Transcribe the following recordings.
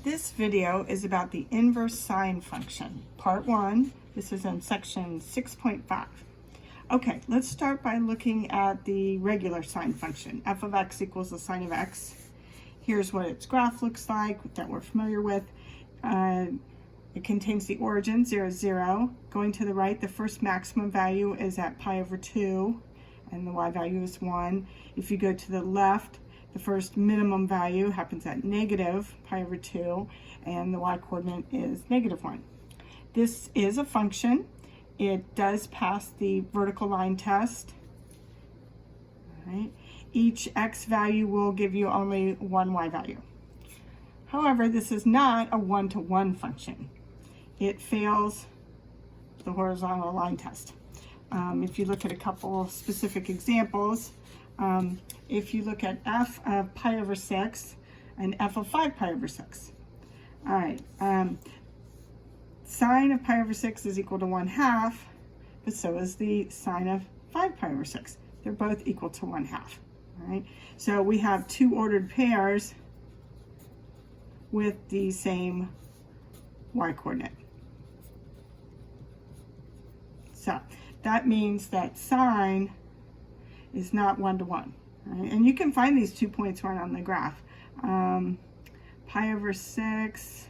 This video is about the inverse sine function, part 1. This is in section 6.5. Okay, let's start by looking at the regular sine function. F of x equals the sine of x. Here's what its graph looks like that we're familiar with. It contains the origin, 0, 0. Going to the right, the first maximum value is at pi over 2, and the y value is 1. If you go to the left, the first minimum value happens at negative pi over 2, and the y-coordinate is negative 1. This is a function. It does pass the vertical line test. All right. Each x value will give you only one y value. However, this is not a one-to-one function. It fails the horizontal line test. If you look at a couple of specific examples, if you look at f of pi over 6 and f of 5 pi over 6. All right, sine of pi over 6 is equal to 1/2, but so is the sine of 5 pi over 6. They're both equal to 1/2. All right, so we have two ordered pairs with the same y-coordinate. So that means that sine is not one-to-one. Right? And you can find these 2 points right on the graph. Pi over 6,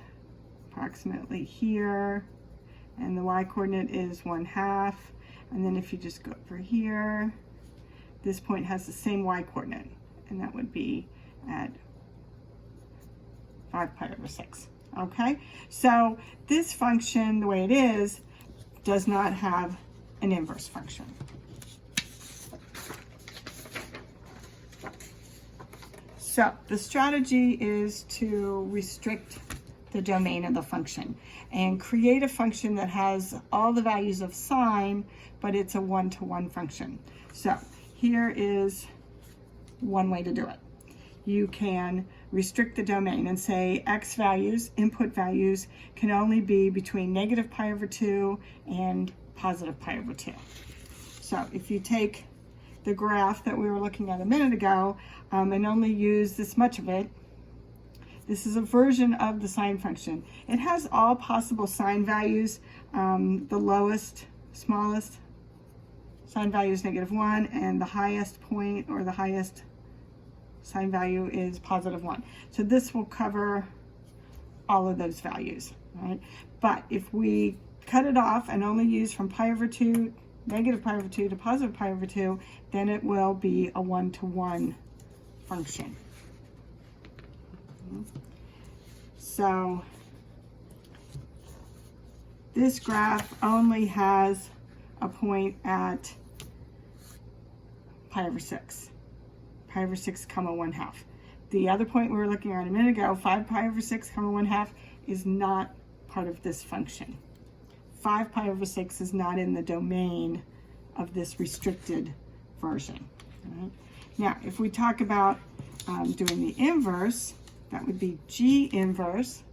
approximately here, and the y-coordinate is 1/2. And then if you just go over here, this point has the same y-coordinate, and that would be at 5 pi over 6. Okay, so this function, the way it is, does not have an inverse function. So the strategy is to restrict the domain of the function and create a function that has all the values of sine, but it's a one-to-one function. So here is one way to do it. You can restrict the domain and say x values, input values, can only be between negative pi over 2 and positive pi over 2. So if you take the graph that we were looking at a minute ago and only use this much of it, this is a version of the sine function. It has all possible sine values. The lowest, smallest sine value is -1, and the highest point or the highest sine value is +1. So this will cover all of those values, right? But if we cut it off and only use from pi over 2, negative pi over 2 to positive pi over 2, then it will be a one-to-one function. So this graph only has a point at pi over 6. Pi over 6, 1/2. The other point we were looking at a minute ago, 5 pi over 6, 1/2, is not part of this function. 5 pi over 6 is not in the domain of this restricted version. Right? Now, if we talk about doing the inverse, that would be G inverse,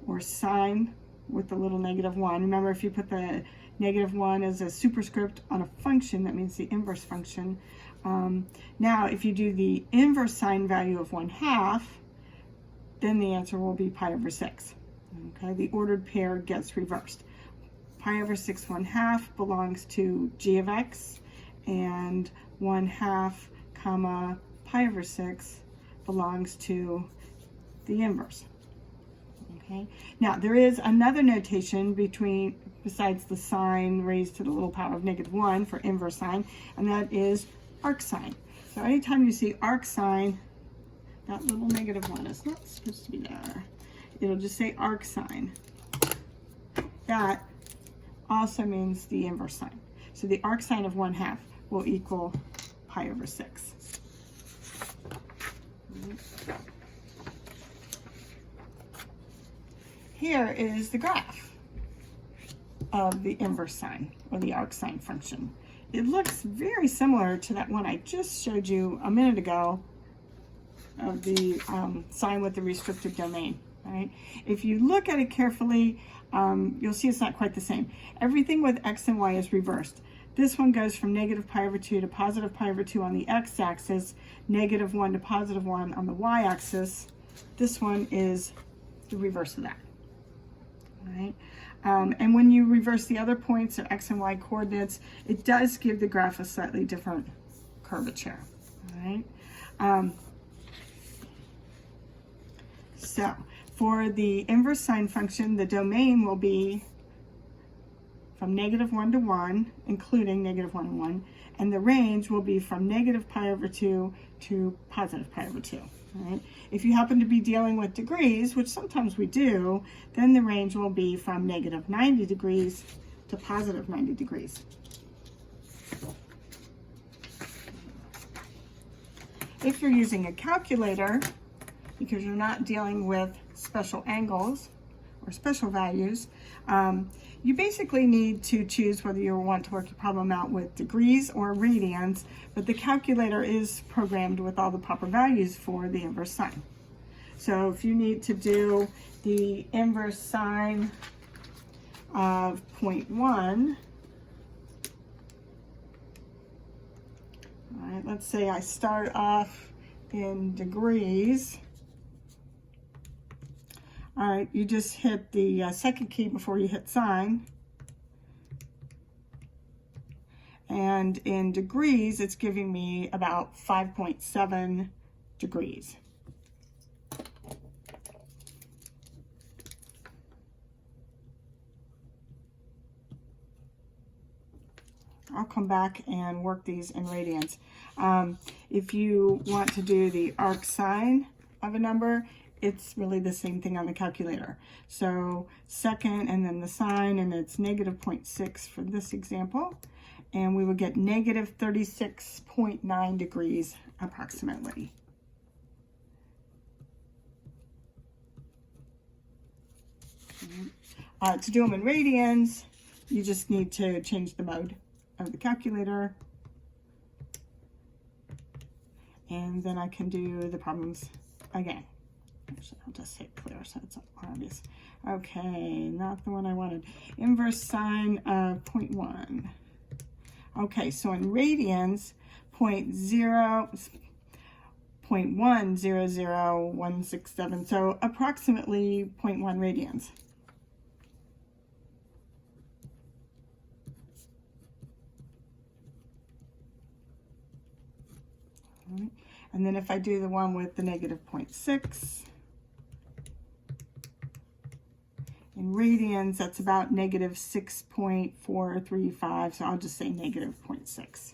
or sine with the little -1. Remember, if you put the -1 as a superscript on a function, that means the inverse function. Now, if you do the inverse sine value of 1/2, then the answer will be pi over 6. Okay, the ordered pair gets reversed. Pi over 6 1/2 belongs to g of x, and 1/2 comma pi over 6 belongs to the inverse. Okay, now there is another notation besides the sine raised to the little power of -1 for inverse sine, and that is arc sine. So anytime you see arc sine, that little -1 is not supposed to be there. It'll just say arc sine. That also means the inverse sine. So the arc sine of 1/2 will equal pi over 6. Here is the graph of the inverse sine, or the arc sine function. It looks very similar to that one I just showed you a minute ago of the sine with the restricted domain. Right? If you look at it carefully, you'll see it's not quite the same. Everything with x and y is reversed. This one goes from negative pi over 2 to positive pi over 2 on the x-axis, -1 to +1 on the y-axis. This one is the reverse of that. All right. And when you reverse the other points or x and y coordinates, it does give the graph a slightly different curvature. All right. So for the inverse sine function, the domain will be from -1 to 1, including -1 and 1, and the range will be from -π/2 to +π/2. Right? If you happen to be dealing with degrees, which sometimes we do, then the range will be from -90 degrees to +90 degrees. If you're using a calculator, because you're not dealing with special angles or special values, you basically need to choose whether you want to work your problem out with degrees or radians, but the calculator is programmed with all the proper values for the inverse sine. So if you need to do the inverse sine of 0.1, all right, let's say I start off in degrees. All right, you just hit the second key before you hit sine. And in degrees, it's giving me about 5.7 degrees. I'll come back and work these in radians. If you want to do the arc sine of a number, it's really the same thing on the calculator. So second and then the sine, and it's -0.6 for this example. And we would get -36.9 degrees approximately. To do them in radians, you just need to change the mode of the calculator. And then I can do the problems again. Actually, I'll just hit clear so it's obvious. Okay, not the one I wanted. Inverse sine of 0.1. Okay, so in radians, 0.1000167, so approximately 0.1 radians. All right. And then if I do the one with the -0.6, in radians, that's about -6.435, so I'll just say -0.6.